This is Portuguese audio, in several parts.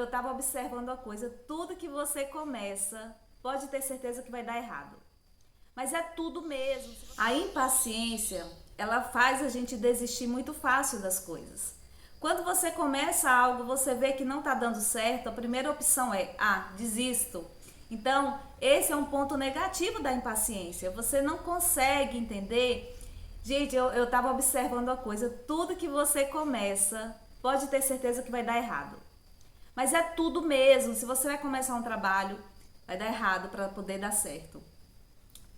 estava observando uma coisa, tudo que você começa, pode ter certeza que vai dar errado. Mas é tudo mesmo. A impaciência, ela faz a gente desistir muito fácil das coisas. Quando você começa algo, você vê que não está dando certo, a primeira opção é, desisto. Então, esse é um ponto negativo da impaciência. Você não consegue entender. Gente, eu estava observando uma coisa, tudo que você começa, pode ter certeza que vai dar errado. Mas é tudo mesmo. Se você vai começar um trabalho, vai dar errado para poder dar certo.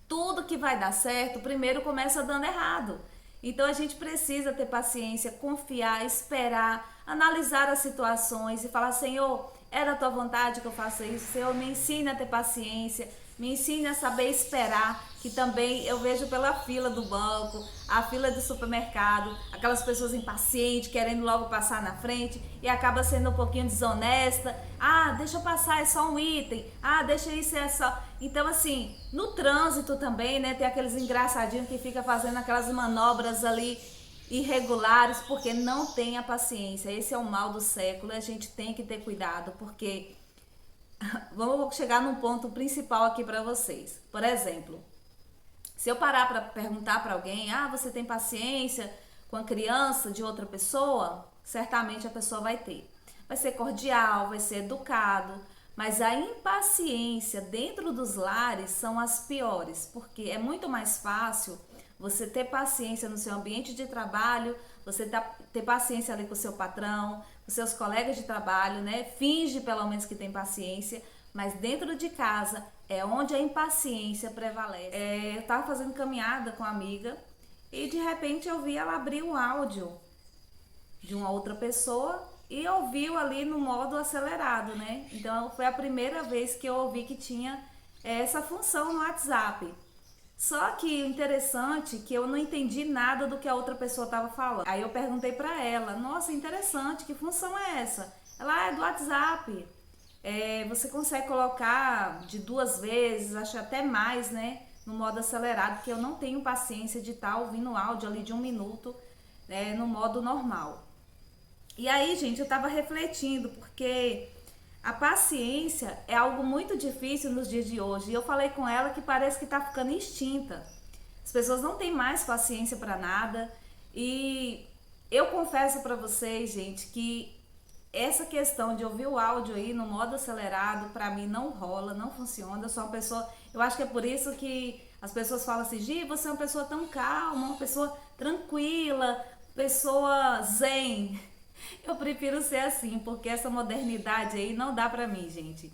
Tudo que vai dar certo, primeiro começa dando errado. Então a gente precisa ter paciência, confiar, esperar, analisar as situações e falar: Senhor, é da tua vontade que eu faça isso? Senhor, me ensina a ter paciência, me ensina a saber esperar, que também eu vejo pela fila do banco, a fila do supermercado, aquelas pessoas impacientes, querendo logo passar na frente e acaba sendo um pouquinho desonesta. Deixa eu passar, é só um item. Deixa isso, é só... Então, assim, no trânsito também, né, tem aqueles engraçadinhos que fica fazendo aquelas manobras ali irregulares, porque não tem a paciência. Esse é o mal do século e a gente tem que ter cuidado, porque... Vamos chegar num ponto principal aqui para vocês. Por exemplo, se eu parar para perguntar para alguém, você tem paciência com a criança de outra pessoa? Certamente a pessoa vai ter. Vai ser cordial, vai ser educado, mas a impaciência dentro dos lares são as piores, porque é muito mais fácil você ter paciência no seu ambiente de trabalho, você ter paciência ali com o seu patrão, com seus colegas de trabalho, né? Finge pelo menos que tem paciência, mas dentro de casa é onde a impaciência prevalece. Eu estava fazendo caminhada com uma amiga e de repente eu vi ela abrir um áudio de uma outra pessoa e ouviu ali no modo acelerado, né? Então foi a primeira vez que eu ouvi que tinha essa função no WhatsApp. Só que o interessante é que eu não entendi nada do que a outra pessoa estava falando. Aí eu perguntei para ela: nossa, interessante, que função é essa? Ela: é do WhatsApp. Você consegue colocar de 2 vezes, acho até mais, né? No modo acelerado, porque eu não tenho paciência de estar ouvindo áudio ali de 1 minuto, no modo normal. E aí, gente, eu estava refletindo, porque a paciência é algo muito difícil nos dias de hoje. E eu falei com ela que parece que está ficando extinta. As pessoas não têm mais paciência para nada. E eu confesso para vocês, gente, que essa questão de ouvir o áudio aí no modo acelerado, para mim não rola, não funciona. Eu sou uma pessoa... Eu acho que é por isso que as pessoas falam assim: Gi, você é uma pessoa tão calma, uma pessoa tranquila, pessoa zen. Eu prefiro ser assim, porque essa modernidade aí não dá pra mim, gente.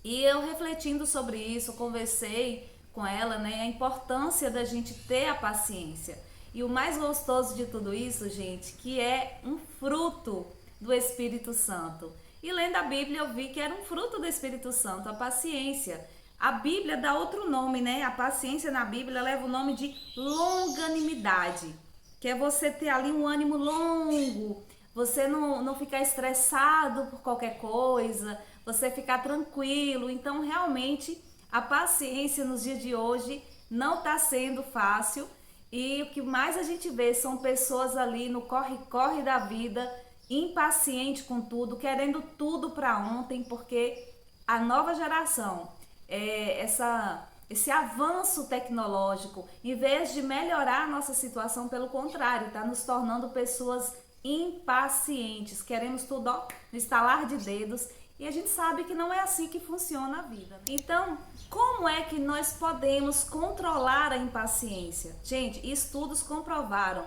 E eu refletindo sobre isso, conversei com ela, né, a importância da gente ter a paciência. E o mais gostoso de tudo isso, gente, que é um fruto do Espírito Santo. E lendo a Bíblia eu vi que era um fruto do Espírito Santo, a paciência. A Bíblia dá outro nome, né? A paciência na Bíblia leva o nome de longanimidade, que é você ter ali um ânimo longo, você não ficar estressado por qualquer coisa, você ficar tranquilo. Então, realmente, a paciência nos dias de hoje não está sendo fácil. E o que mais a gente vê são pessoas ali no corre-corre da vida, impaciente com tudo, querendo tudo para ontem, porque a nova geração, esse avanço tecnológico, em vez de melhorar a nossa situação, pelo contrário, está nos tornando pessoas impacientes. Queremos tudo no estalar de dedos, e a gente sabe que não é assim que funciona a vida, né? Então, como é que nós podemos controlar a impaciência? Gente, estudos comprovaram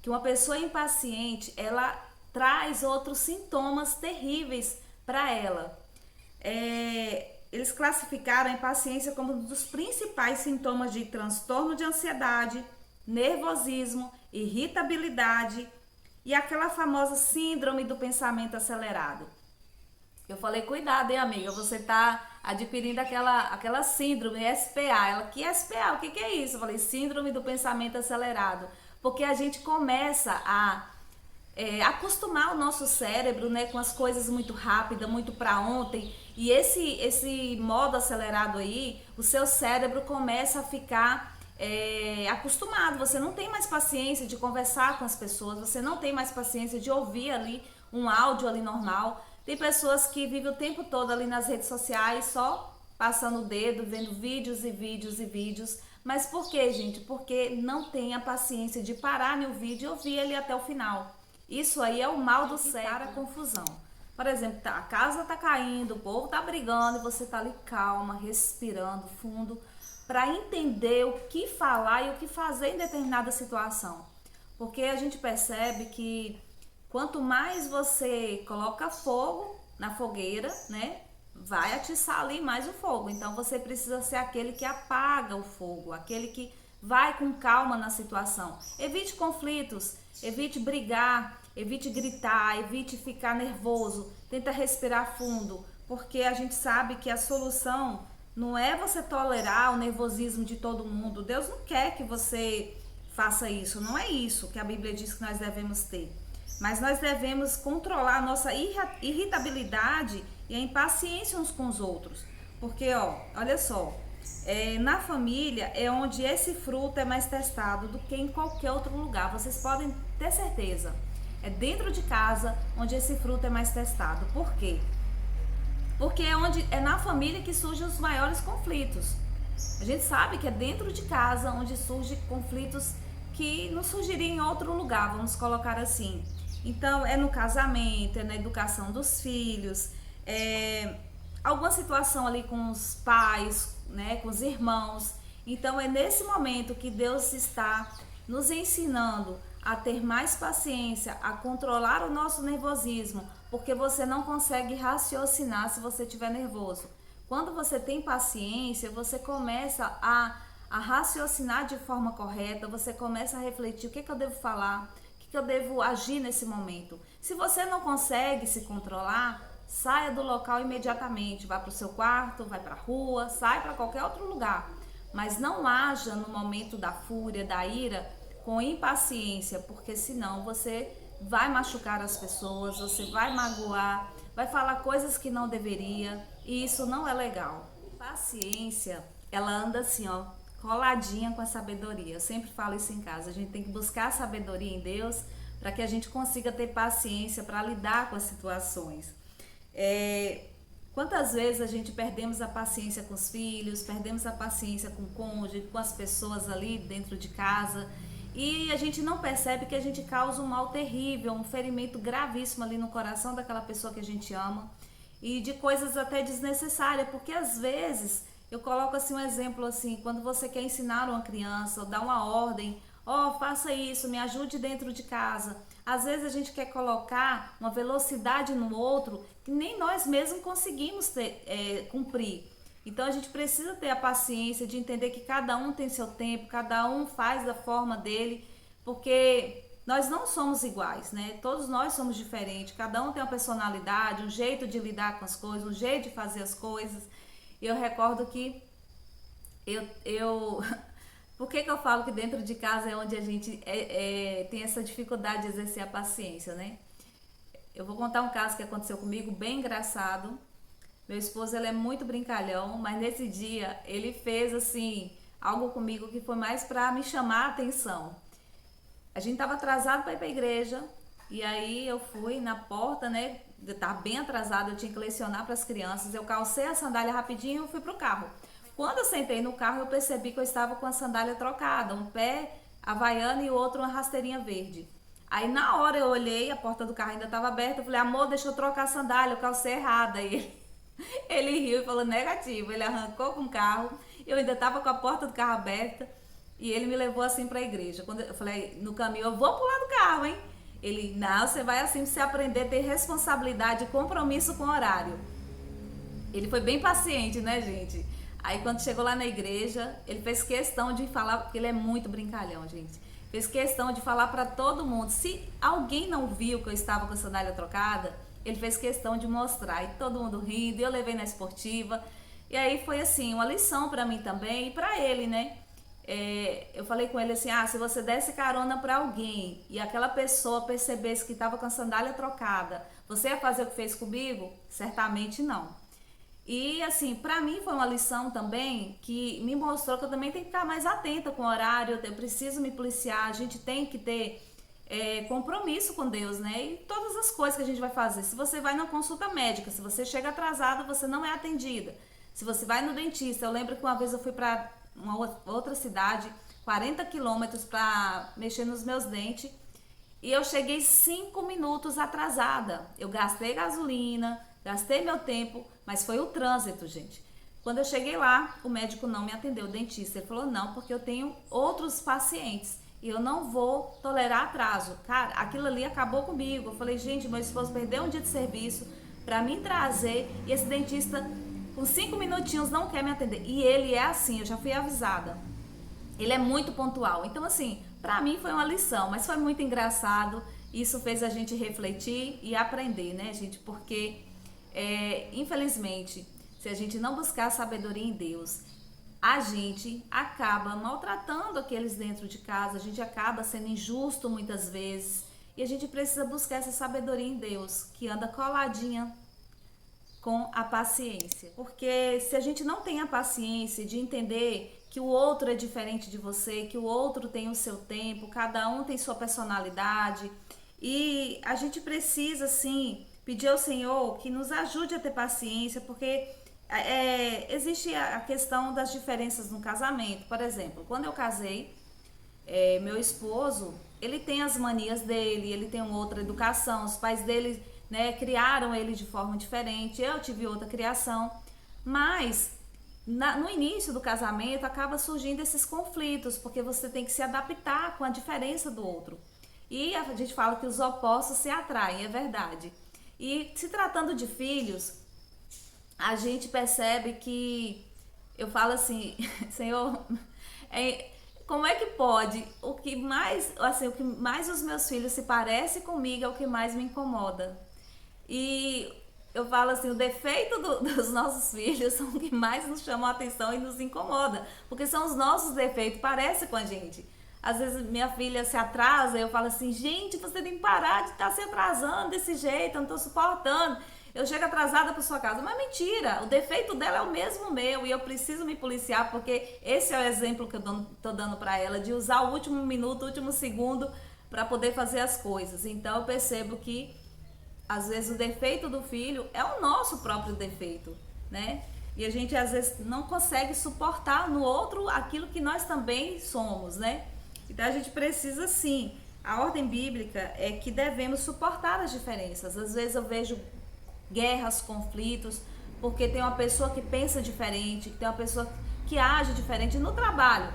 que uma pessoa impaciente, ela traz outros sintomas terríveis para ela. Eles classificaram a impaciência como um dos principais sintomas de transtorno de ansiedade, nervosismo, irritabilidade e aquela famosa síndrome do pensamento acelerado. Eu falei: cuidado, hein, amiga, você tá adquirindo aquela síndrome, SPA. Ela: que SPA? O que é isso? Eu falei: síndrome do pensamento acelerado. Porque a gente começa a acostumar o nosso cérebro, né, com as coisas muito rápidas, muito para ontem. E esse modo acelerado aí, o seu cérebro começa a ficar acostumado. Você não tem mais paciência de conversar com as pessoas, você não tem mais paciência de ouvir ali um áudio ali normal. Tem pessoas que vivem o tempo todo ali nas redes sociais só passando o dedo, vendo vídeos e vídeos e vídeos. Mas por quê, gente? Porque não tem a paciência de parar no vídeo e ouvir ele até o final. Isso aí é o mal do século, a confusão. Por exemplo, a casa tá caindo, o povo tá brigando e você tá ali calma, respirando fundo para entender o que falar e o que fazer em determinada situação. Porque a gente percebe que quanto mais você coloca fogo na fogueira, né, vai atiçar ali mais o fogo. Então você precisa ser aquele que apaga o fogo, aquele que vai com calma na situação. Evite conflitos, evite brigar, evite gritar, evite ficar nervoso. Tenta respirar fundo, porque a gente sabe que a solução não é você tolerar o nervosismo de todo mundo. Deus não quer que você faça isso, não é isso que a Bíblia diz que nós devemos ter. Mas nós devemos controlar a nossa irritabilidade e a impaciência uns com os outros. Porque, olha só, na família é onde esse fruto é mais testado do que em qualquer outro lugar. Vocês podem ter certeza. É dentro de casa onde esse fruto é mais testado. Por quê? Porque é na família que surgem os maiores conflitos. A gente sabe que é dentro de casa onde surgem conflitos que não surgiriam em outro lugar, vamos colocar assim. Então, é no casamento, é na educação dos filhos, alguma situação ali com os pais, né, com os irmãos. Então, é nesse momento que Deus está nos ensinando a ter mais paciência, a controlar o nosso nervosismo, porque você não consegue raciocinar se você estiver nervoso. Quando você tem paciência, você começa a raciocinar de forma correta, você começa a refletir o que eu devo falar, o que eu devo agir nesse momento. Se você não consegue se controlar, saia do local imediatamente, vá para o seu quarto, vai para a rua, sai para qualquer outro lugar. Mas não haja no momento da fúria, da ira, com impaciência, porque senão você vai machucar as pessoas, você vai magoar, vai falar coisas que não deveria, e isso não é legal. Paciência, ela anda assim, coladinha com a sabedoria. Eu sempre falo isso em casa, a gente tem que buscar a sabedoria em Deus para que a gente consiga ter paciência para lidar com as situações. Quantas vezes a gente perdemos a paciência com os filhos, perdemos a paciência com o cônjuge, com as pessoas ali dentro de casa, e a gente não percebe que a gente causa um mal terrível, um ferimento gravíssimo ali no coração daquela pessoa que a gente ama, e de coisas até desnecessárias, porque às vezes, eu coloco assim um exemplo assim, quando você quer ensinar uma criança, ou dar uma ordem, faça isso, me ajude dentro de casa. Às vezes a gente quer colocar uma velocidade no outro que nem nós mesmos conseguimos cumprir. Então a gente precisa ter a paciência de entender que cada um tem seu tempo, cada um faz da forma dele, porque nós não somos iguais, né? Todos nós somos diferentes, cada um tem uma personalidade, um jeito de lidar com as coisas, um jeito de fazer as coisas. E eu recordo que por que eu falo que dentro de casa é onde a gente tem essa dificuldade de exercer a paciência, né? Eu vou contar um caso que aconteceu comigo, bem engraçado. Meu esposo, ele é muito brincalhão, mas nesse dia ele fez assim algo comigo que foi mais para me chamar a atenção. A gente estava atrasado para ir para a igreja e aí eu fui na porta, né? Eu estava bem atrasada, eu tinha que lecionar para as crianças. Eu calcei a sandália rapidinho e fui pro carro. Quando eu sentei no carro, eu percebi que eu estava com a sandália trocada, um pé havaiana e o outro uma rasteirinha verde. Aí na hora eu olhei, a porta do carro ainda estava aberta, eu falei, amor, deixa eu trocar a sandália, eu calcei errada. Aí ele riu e falou negativo, ele arrancou com o carro, eu ainda estava com a porta do carro aberta e ele me levou assim para a igreja. Quando eu falei, no caminho, eu vou pular do carro, hein? Ele, não, você vai assim, você aprender a ter responsabilidade e compromisso com o horário. Ele foi bem paciente, né, gente? Aí quando chegou lá na igreja, ele fez questão de falar, porque ele é muito brincalhão, gente. Fez questão de falar para todo mundo. Se alguém não viu que eu estava com a sandália trocada, ele fez questão de mostrar. E todo mundo rindo, eu levei na esportiva. E aí foi assim, uma lição para mim também e para ele, né? Eu falei com ele assim, se você desse carona para alguém e aquela pessoa percebesse que estava com a sandália trocada, você ia fazer o que fez comigo? Certamente não. E assim, para mim foi uma lição também que me mostrou que eu também tenho que ficar mais atenta com o horário, eu preciso me policiar, a gente tem que ter compromisso com Deus, né? E todas as coisas que a gente vai fazer. Se você vai na consulta médica, se você chega atrasado, você não é atendida. Se você vai no dentista, eu lembro que uma vez eu fui para uma outra cidade, 40 quilômetros para mexer nos meus dentes, e eu cheguei 5 minutos atrasada. Eu gastei gasolina, gastei meu tempo, mas foi o trânsito, gente. Quando eu cheguei lá, o médico não me atendeu, o dentista. Ele falou, não, porque eu tenho outros pacientes e eu não vou tolerar atraso. Cara, aquilo ali acabou comigo. Eu falei, gente, meu esposo perdeu um dia de serviço para me trazer e esse dentista, com 5 minutinhos, não quer me atender. E ele é assim, eu já fui avisada. Ele é muito pontual. Então, assim, pra mim foi uma lição, mas foi muito engraçado. Isso fez a gente refletir e aprender, né, gente? Porque, infelizmente, se a gente não buscar sabedoria em Deus, a gente acaba maltratando aqueles dentro de casa, a gente acaba sendo injusto muitas vezes. E a gente precisa buscar essa sabedoria em Deus, que anda coladinha com a paciência. Porque se a gente não tem a paciência de entender que o outro é diferente de você, que o outro tem o seu tempo, cada um tem sua personalidade, e a gente precisa, sim, pedir ao Senhor que nos ajude a ter paciência, porque existe a questão das diferenças no casamento. Por exemplo, quando eu casei, meu esposo, ele tem as manias dele, ele tem uma outra educação, os pais dele, né, criaram ele de forma diferente, eu tive outra criação, mas no início do casamento acaba surgindo esses conflitos, porque você tem que se adaptar com a diferença do outro. E a gente fala que os opostos se atraem, é verdade. E se tratando de filhos, a gente percebe que, eu falo assim, Senhor, como é que pode? O que mais os meus filhos se parecem comigo é o que mais me incomoda. E eu falo assim, o defeito dos nossos filhos são o que mais nos chama a atenção e nos incomoda, porque são os nossos defeitos, parece com a gente. Às vezes minha filha se atrasa e eu falo assim, gente, você tem que parar de estar se atrasando desse jeito, eu não estou suportando. Eu chego atrasada para sua casa, mas mentira, o defeito dela é o mesmo meu e eu preciso me policiar, porque esse é o exemplo que eu estou dando para ela, de usar o último minuto, o último segundo para poder fazer as coisas. Então eu percebo que às vezes o defeito do filho é o nosso próprio defeito, né? E a gente às vezes não consegue suportar no outro aquilo que nós também somos, né? Então a gente precisa, sim, a ordem bíblica é que devemos suportar as diferenças. Às vezes eu vejo guerras, conflitos, porque tem uma pessoa que pensa diferente, tem uma pessoa que age diferente no trabalho.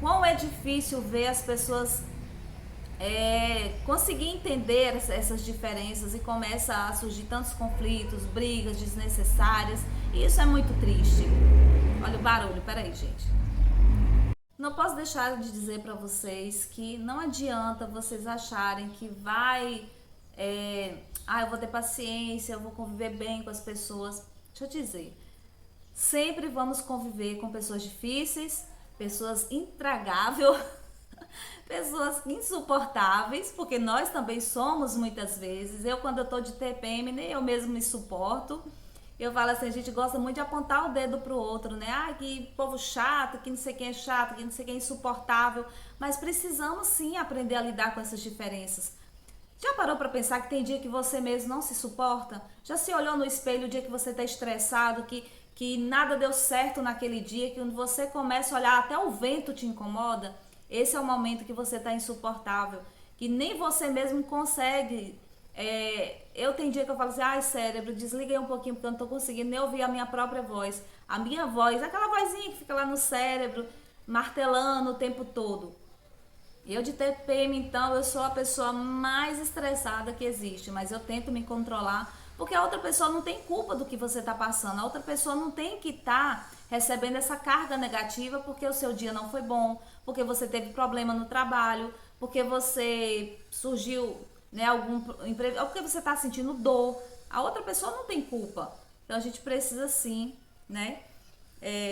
Quão é difícil ver as pessoas conseguir entender essas diferenças e começa a surgir tantos conflitos, brigas desnecessárias, e isso é muito triste. Olha o barulho, peraí, gente. Não posso deixar de dizer para vocês que não adianta vocês acharem que eu vou ter paciência, eu vou conviver bem com as pessoas. Deixa eu dizer, sempre vamos conviver com pessoas difíceis, pessoas intragáveis, pessoas insuportáveis, porque nós também somos muitas vezes. Quando eu tô de TPM, nem eu mesmo me suporto. Eu falo assim, a gente gosta muito de apontar o dedo pro outro, né? Ah, que povo chato, que não sei quem é chato, que não sei quem é insuportável. Mas precisamos sim aprender a lidar com essas diferenças. Já parou para pensar que tem dia que você mesmo não se suporta? Já se olhou no espelho o dia que você tá estressado, que nada deu certo naquele dia, que quando você começa a olhar até o vento te incomoda? Esse é o momento que você tá insuportável, que nem você mesmo consegue. Eu tenho dia que eu falo assim, ai cérebro, desliga aí um pouquinho porque eu não tô conseguindo nem ouvir a minha própria voz. A minha voz, aquela vozinha que fica lá no cérebro, martelando o tempo todo. Eu de TPM, então, eu sou a pessoa mais estressada que existe, mas eu tento me controlar, porque a outra pessoa não tem culpa do que você tá passando, a outra pessoa não tem que estar recebendo essa carga negativa porque o seu dia não foi bom, porque você teve problema no trabalho, porque você surgiu, né, algum emprego, ou porque você está sentindo dor. A outra pessoa não tem culpa. Então a gente precisa sim, né,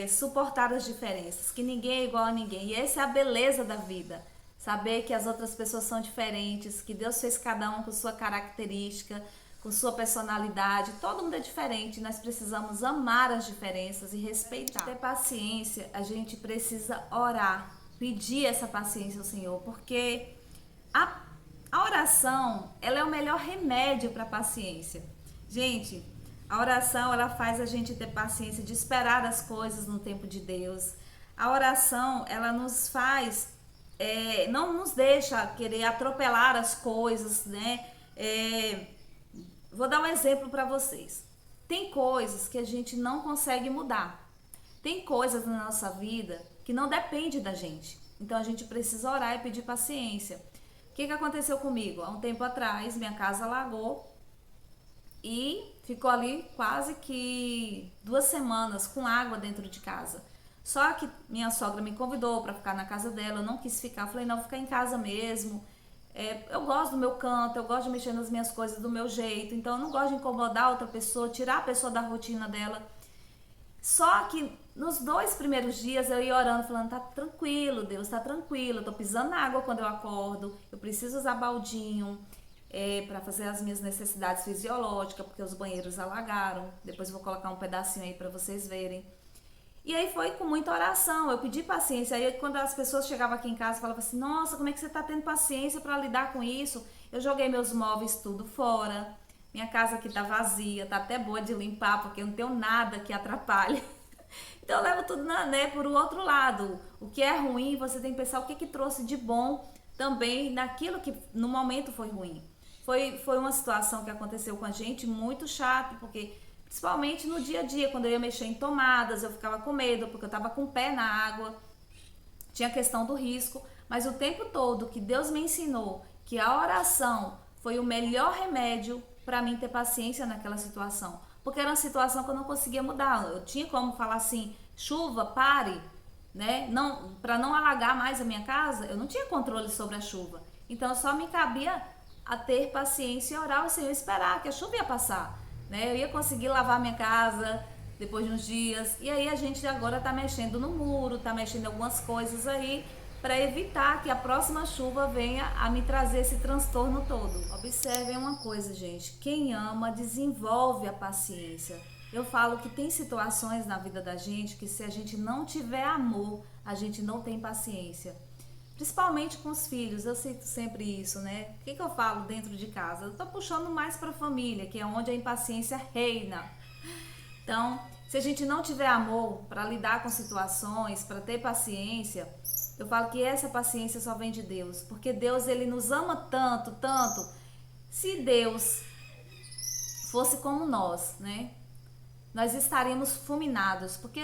suportar as diferenças, que ninguém é igual a ninguém. E essa é a beleza da vida. Saber que as outras pessoas são diferentes, que Deus fez cada um com sua característica, com sua personalidade. Todo mundo é diferente. Nós precisamos amar as diferenças e respeitar. Ter paciência, a gente precisa orar, pedir essa paciência ao Senhor, porque A oração, ela é o melhor remédio para a paciência. Gente, a oração, ela faz a gente ter paciência de esperar as coisas no tempo de Deus. A oração, ela nos faz, não nos deixa querer atropelar as coisas, né? Vou dar um exemplo para vocês. Tem coisas que a gente não consegue mudar. Tem coisas na nossa vida que não depende da gente. Então a gente precisa orar e pedir paciência. O que aconteceu comigo? Há um tempo atrás, minha casa alagou e ficou ali quase que 2 semanas com água dentro de casa. Só que minha sogra me convidou para ficar na casa dela, eu não quis ficar, falei, não, vou ficar em casa mesmo. Eu gosto do meu canto, eu gosto de mexer nas minhas coisas do meu jeito, então eu não gosto de incomodar outra pessoa, tirar a pessoa da rotina dela. Só que nos 2 primeiros dias eu ia orando, falando, tá tranquilo, Deus, tá tranquilo, eu tô pisando na água quando eu acordo, eu preciso usar baldinho para fazer as minhas necessidades fisiológicas, porque os banheiros alagaram. Depois eu vou colocar um pedacinho aí para vocês verem. E aí foi com muita oração, eu pedi paciência. Aí quando as pessoas chegavam aqui em casa, falavam assim, nossa, como é que você tá tendo paciência para lidar com isso? Eu joguei meus móveis tudo fora, minha casa aqui tá vazia, tá até boa de limpar, porque eu não tenho nada que atrapalhe. Então eu levo tudo por o outro lado. O que é ruim, você tem que pensar o que trouxe de bom também naquilo que no momento foi ruim. Foi uma situação que aconteceu com a gente muito chata, porque principalmente no dia a dia, quando eu ia mexer em tomadas, eu ficava com medo, porque eu estava com o pé na água, tinha a questão do risco, mas o tempo todo que Deus me ensinou que a oração foi o melhor remédio para mim ter paciência naquela situação, porque era uma situação que eu não conseguia mudar. Eu tinha como falar assim, chuva, pare, né? Não, para não alagar mais a minha casa, eu não tinha controle sobre a chuva, então só me cabia a ter paciência e orar ao Senhor, esperar que a chuva ia passar, né? Eu ia conseguir lavar minha casa depois de uns dias. E aí a gente agora tá mexendo no muro, tá mexendo em algumas coisas aí para evitar que a próxima chuva venha a me trazer esse transtorno todo. Observem uma coisa, gente, quem ama desenvolve a paciência. Eu falo que tem situações na vida da gente que se a gente não tiver amor, a gente não tem paciência. Principalmente com os filhos, eu sinto sempre isso, né? O que eu falo dentro de casa? Eu tô puxando mais pra família, que é onde a impaciência reina. Então, se a gente não tiver amor para lidar com situações, para ter paciência, eu falo que essa paciência só vem de Deus, porque Deus, ele nos ama tanto, tanto. Se Deus fosse como nós, né? Nós estaríamos fulminados, porque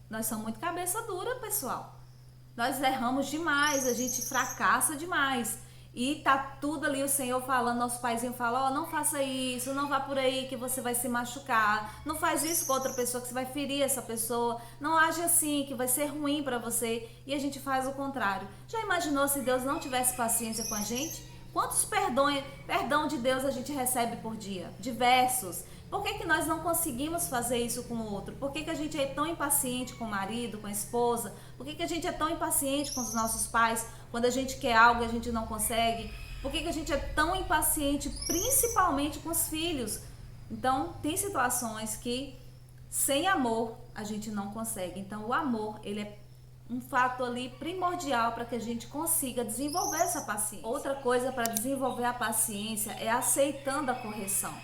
nós somos muito cabeça dura, pessoal. Nós erramos demais, a gente fracassa demais. E tá tudo ali o Senhor falando, nosso paizinho fala, ó, não faça isso, não vá por aí que você vai se machucar. Não faz isso com outra pessoa que você vai ferir essa pessoa. Não age assim que vai ser ruim para você. E a gente faz o contrário. Já imaginou se Deus não tivesse paciência com a gente? Quantos perdão de Deus a gente recebe por dia? Diversos. Por que nós não conseguimos fazer isso com o outro? Por que a gente é tão impaciente com o marido, com a esposa? Por que a gente é tão impaciente com os nossos pais? Quando a gente quer algo e a gente não consegue? Por que a gente é tão impaciente, principalmente com os filhos? Então, tem situações que sem amor a gente não consegue. Então, o amor, ele é um fato ali primordial para que a gente consiga desenvolver essa paciência. Outra coisa para desenvolver a paciência é aceitando a correção,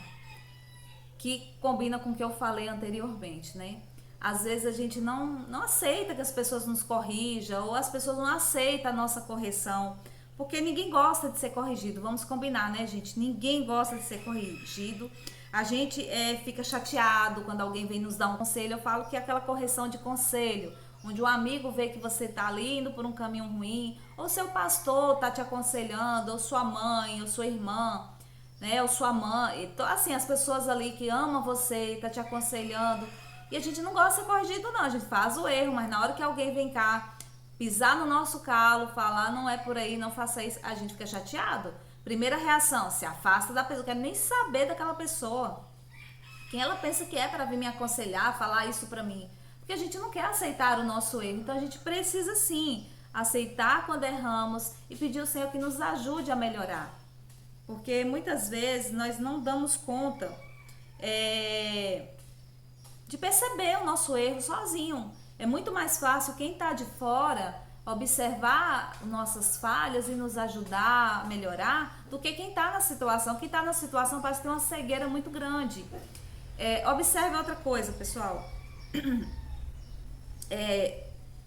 que combina com o que eu falei anteriormente, né? Às vezes a gente não aceita que as pessoas nos corrijam, ou as pessoas não aceitam a nossa correção, porque ninguém gosta de ser corrigido, vamos combinar, né, gente? Ninguém gosta de ser corrigido. A gente fica chateado quando alguém vem nos dar um conselho. Eu falo que é aquela correção de conselho, onde um amigo vê que você tá ali indo por um caminho ruim, ou seu pastor tá te aconselhando, ou sua mãe, ou sua irmã, né, ou sua mãe, então, assim, as pessoas ali que amam você e tá te aconselhando, e a gente não gosta de ser corrigido não, a gente faz o erro, mas na hora que alguém vem cá pisar no nosso calo, falar não é por aí, não faça isso, a gente fica chateado. Primeira reação, se afasta da pessoa, não quero nem saber daquela pessoa, quem ela pensa que é para vir me aconselhar, falar isso pra mim, porque a gente não quer aceitar o nosso erro, então a gente precisa sim aceitar quando erramos e pedir ao Senhor que nos ajude a melhorar. Porque muitas vezes nós não damos conta de perceber o nosso erro sozinho. É muito mais fácil quem está de fora observar nossas falhas e nos ajudar a melhorar, do que quem está na situação. Quem está na situação parece ter uma cegueira muito grande. Observe outra coisa, pessoal.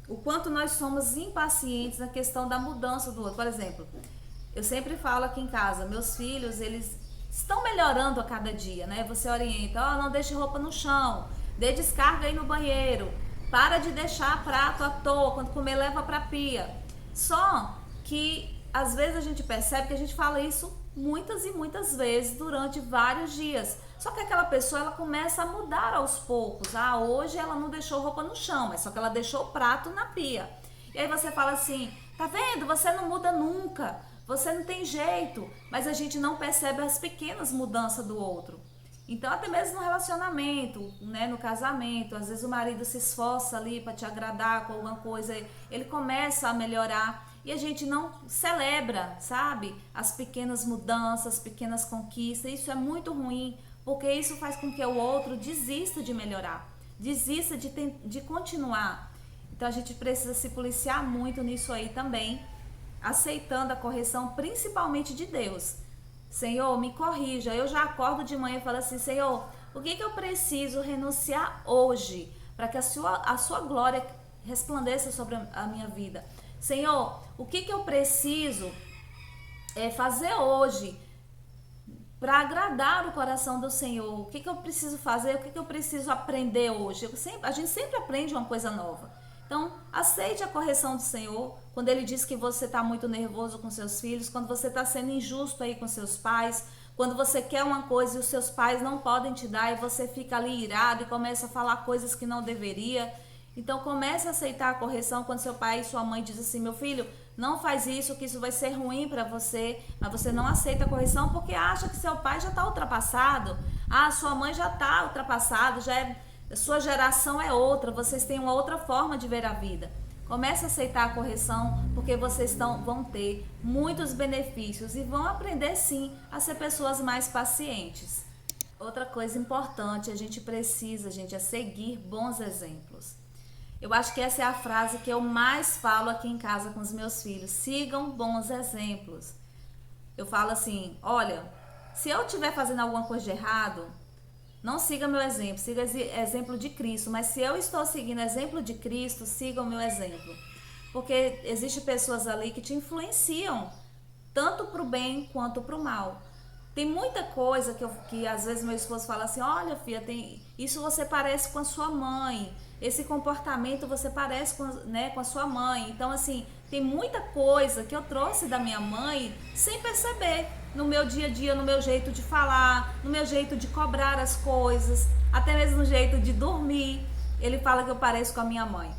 O quanto nós somos impacientes na questão da mudança do outro. Por exemplo, eu sempre falo aqui em casa, meus filhos, eles estão melhorando a cada dia, né? Você orienta, não deixe roupa no chão, dê descarga aí no banheiro, para de deixar prato à toa, quando comer leva pra pia. Só que às vezes a gente percebe que a gente fala isso muitas e muitas vezes durante vários dias. Só que aquela pessoa, ela começa a mudar aos poucos. Hoje ela não deixou roupa no chão, mas só que ela deixou o prato na pia. E aí você fala assim, tá vendo? Você não muda nunca, você não tem jeito. Mas a gente não percebe as pequenas mudanças do outro. Então, até mesmo no relacionamento, né, no casamento, às vezes o marido se esforça ali para te agradar com alguma coisa, ele começa a melhorar e a gente não celebra, sabe? As pequenas mudanças, as pequenas conquistas. Isso é muito ruim, porque isso faz com que o outro desista de melhorar, desista de continuar. Então, a gente precisa se policiar muito nisso aí também, aceitando a correção, principalmente de Deus. Senhor, me corrija. Eu já acordo de manhã e falo assim, Senhor, o que eu preciso renunciar hoje para que a sua glória resplandeça sobre a minha vida? Senhor, o que eu preciso fazer hoje para agradar o coração do Senhor? O que eu preciso fazer? O que eu preciso aprender hoje? A gente sempre aprende uma coisa nova. Então, aceite a correção do Senhor, quando Ele diz que você está muito nervoso com seus filhos, quando você está sendo injusto aí com seus pais, quando você quer uma coisa e os seus pais não podem te dar e você fica ali irado e começa a falar coisas que não deveria. Então, comece a aceitar a correção quando seu pai e sua mãe dizem assim, meu filho, não faz isso, que isso vai ser ruim para você, mas você não aceita a correção porque acha que seu pai já está ultrapassado, sua mãe já está ultrapassada, a sua geração é outra, vocês têm uma outra forma de ver a vida. Comece a aceitar a correção, porque vocês vão ter muitos benefícios e vão aprender sim a ser pessoas mais pacientes. Outra coisa importante, a gente precisa, é seguir bons exemplos. Eu acho que essa é a frase que eu mais falo aqui em casa com os meus filhos. Sigam bons exemplos. Eu falo assim, olha, se eu estiver fazendo alguma coisa de errado, não siga meu exemplo, siga exemplo de Cristo. Mas se eu estou seguindo o exemplo de Cristo, siga o meu exemplo. Porque existem pessoas ali que te influenciam, tanto para o bem quanto para o mal. Tem muita coisa que às vezes meu esposo fala assim, olha filha, isso você parece com a sua mãe, esse comportamento você parece com a sua mãe. Então assim, tem muita coisa que eu trouxe da minha mãe sem perceber, no meu dia a dia, no meu jeito de falar, no meu jeito de cobrar as coisas, até mesmo no jeito de dormir. Ele fala que eu pareço com a minha mãe.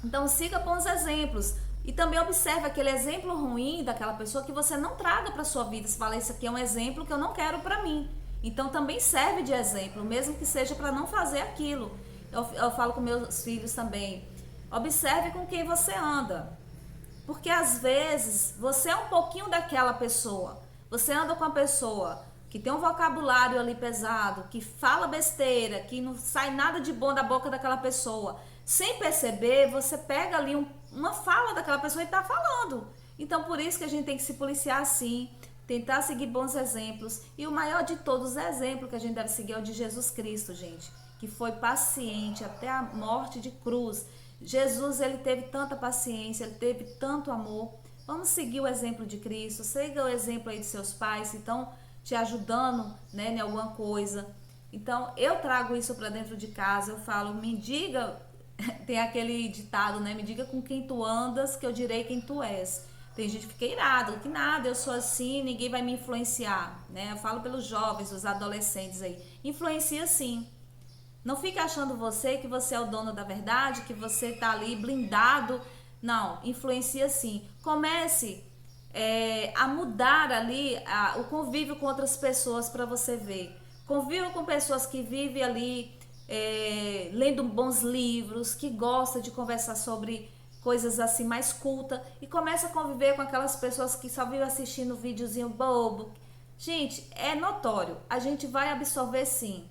Então siga bons exemplos. E também observe aquele exemplo ruim daquela pessoa que você não traga para sua vida. Você fala, isso aqui é um exemplo que eu não quero para mim. Então também serve de exemplo, mesmo que seja para não fazer aquilo. Eu falo com meus filhos também, observe com quem você anda. Porque às vezes você é um pouquinho daquela pessoa. Você anda com uma pessoa que tem um vocabulário ali pesado, que fala besteira, que não sai nada de bom da boca daquela pessoa. Sem perceber, você pega ali uma fala daquela pessoa e está falando. Então, por isso que a gente tem que se policiar assim, tentar seguir bons exemplos. E o maior de todos os exemplos que a gente deve seguir é o de Jesus Cristo, gente, que foi paciente até a morte de cruz. Jesus, ele teve tanta paciência, ele teve tanto amor. Vamos seguir o exemplo de Cristo, siga o exemplo aí de seus pais, que estão te ajudando, né, em alguma coisa. Então, eu trago isso para dentro de casa, eu falo, me diga, tem aquele ditado, né, me diga com quem tu andas, que eu direi quem tu és. Tem gente que fica irado, que nada, eu sou assim, ninguém vai me influenciar, né? Eu falo pelos jovens, os adolescentes aí, influencia sim. Não fique achando que você é o dono da verdade, que você tá ali blindado. Não, influencia sim. Comece a mudar ali o convívio com outras pessoas para você ver. Conviva com pessoas que vivem ali lendo bons livros, que gostam de conversar sobre coisas assim mais cultas, e comece a conviver com aquelas pessoas que só vivem assistindo videozinho bobo. Gente, é notório, a gente vai absorver sim.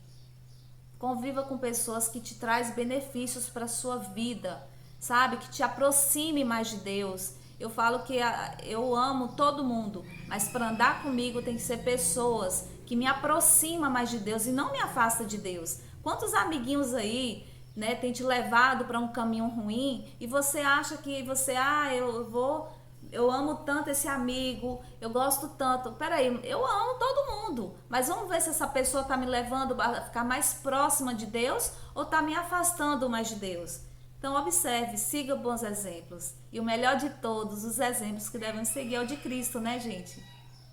Conviva com pessoas que te trazem benefícios para a sua vida. sabe? Que te aproxime mais de Deus. Eu falo que eu amo todo mundo, mas para andar comigo tem que ser pessoas que me aproximam mais de Deus e não me afasta de Deus. Quantos amiguinhos aí, né, tem te levado para um caminho ruim e você acha que eu amo tanto esse amigo, eu gosto tanto. Peraí, eu amo todo mundo, mas vamos ver se essa pessoa tá me levando a ficar mais próxima de Deus ou tá me afastando mais de Deus. Então observe, siga bons exemplos. E o melhor de todos, os exemplos que devem seguir é o de Cristo, né, gente?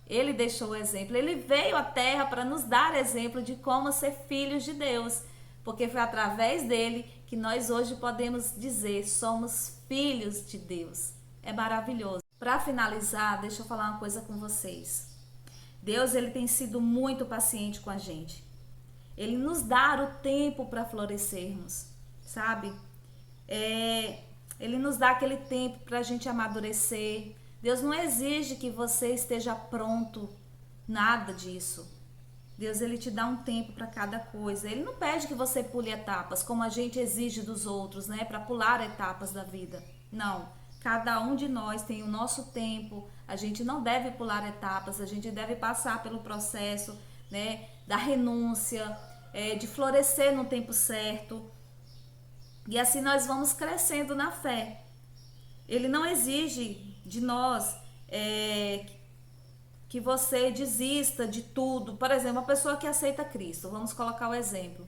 Ele deixou o exemplo, ele veio à Terra para nos dar exemplo de como ser filhos de Deus. Porque foi através dele que nós hoje podemos dizer, somos filhos de Deus. É maravilhoso. Para finalizar, deixa eu falar uma coisa com vocês. Deus, ele tem sido muito paciente com a gente. Ele nos dá o tempo para florescermos, sabe? Ele nos dá aquele tempo para a gente amadurecer. Deus não exige que você esteja pronto, nada disso. Deus, ele te dá um tempo para cada coisa. Ele não pede que você pule etapas, como a gente exige dos outros, né? Para pular etapas da vida. Não. Cada um de nós tem o nosso tempo. A gente não deve pular etapas. A gente deve passar pelo processo, né? Da renúncia, de florescer no tempo certo. E assim nós vamos crescendo na fé. Ele não exige de nós que você desista de tudo. Por exemplo, uma pessoa que aceita Cristo, vamos colocar o exemplo.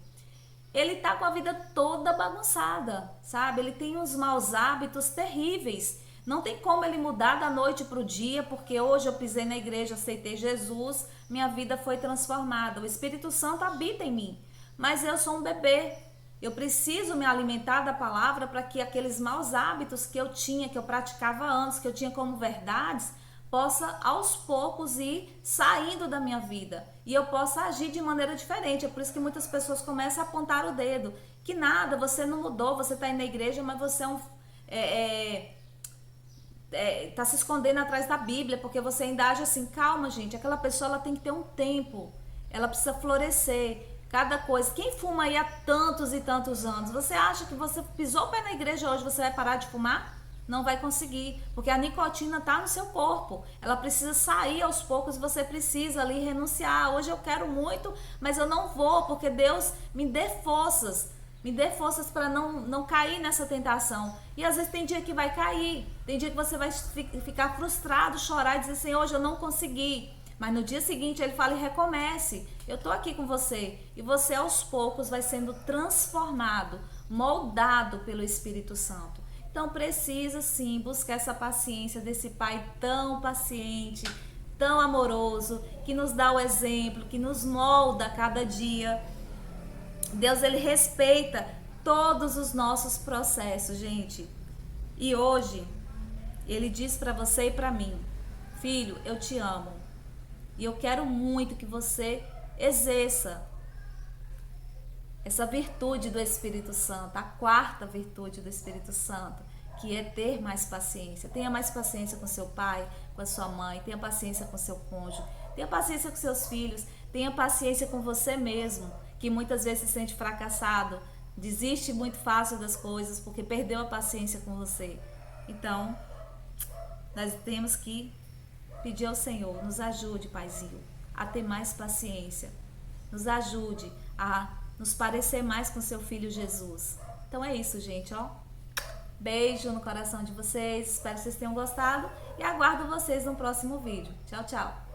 Ele tá com a vida toda bagunçada, sabe? Ele tem uns maus hábitos terríveis. Não tem como ele mudar da noite para o dia, porque hoje eu pisei na igreja, aceitei Jesus, minha vida foi transformada. O Espírito Santo habita em mim, mas eu sou um bebê. Eu preciso me alimentar da palavra para que aqueles maus hábitos que eu tinha, que eu praticava antes, que eu tinha como verdades, possa aos poucos ir saindo da minha vida e eu possa agir de maneira diferente. É por isso que muitas pessoas começam a apontar o dedo, que nada, você não mudou, você está indo na igreja, mas você tá se escondendo atrás da Bíblia, porque você ainda age assim. Calma, gente, aquela pessoa ela tem que ter um tempo, ela precisa florescer. Cada coisa, quem fuma aí há tantos e tantos anos, você acha que você pisou o pé na igreja hoje, você vai parar de fumar? Não vai conseguir, porque a nicotina está no seu corpo, ela precisa sair aos poucos, você precisa ali renunciar. Hoje eu quero muito, mas eu não vou, porque Deus me dê forças para não cair nessa tentação. E às vezes tem dia que vai cair, tem dia que você vai ficar frustrado, chorar e dizer assim, hoje eu não consegui. Mas no dia seguinte ele fala e recomece. Eu tô aqui com você. E você aos poucos vai sendo transformado, moldado pelo Espírito Santo. Então precisa sim buscar essa paciência desse Pai tão paciente, tão amoroso, que nos dá o exemplo, que nos molda a cada dia. Deus, ele respeita todos os nossos processos, gente. E hoje ele diz para você e para mim, filho, eu te amo. E eu quero muito que você exerça essa virtude do Espírito Santo, a quarta virtude do Espírito Santo, que é ter mais paciência. Tenha mais paciência com seu pai, com a sua mãe, tenha paciência com seu cônjuge, tenha paciência com seus filhos, tenha paciência com você mesmo, que muitas vezes se sente fracassado, desiste muito fácil das coisas porque perdeu a paciência com você. Então, nós temos que pedir ao Senhor, nos ajude, Paizinho, a ter mais paciência. Nos ajude a nos parecer mais com seu Filho Jesus. Então é isso, gente, ó. Beijo no coração de vocês, espero que vocês tenham gostado e aguardo vocês no próximo vídeo. Tchau, tchau.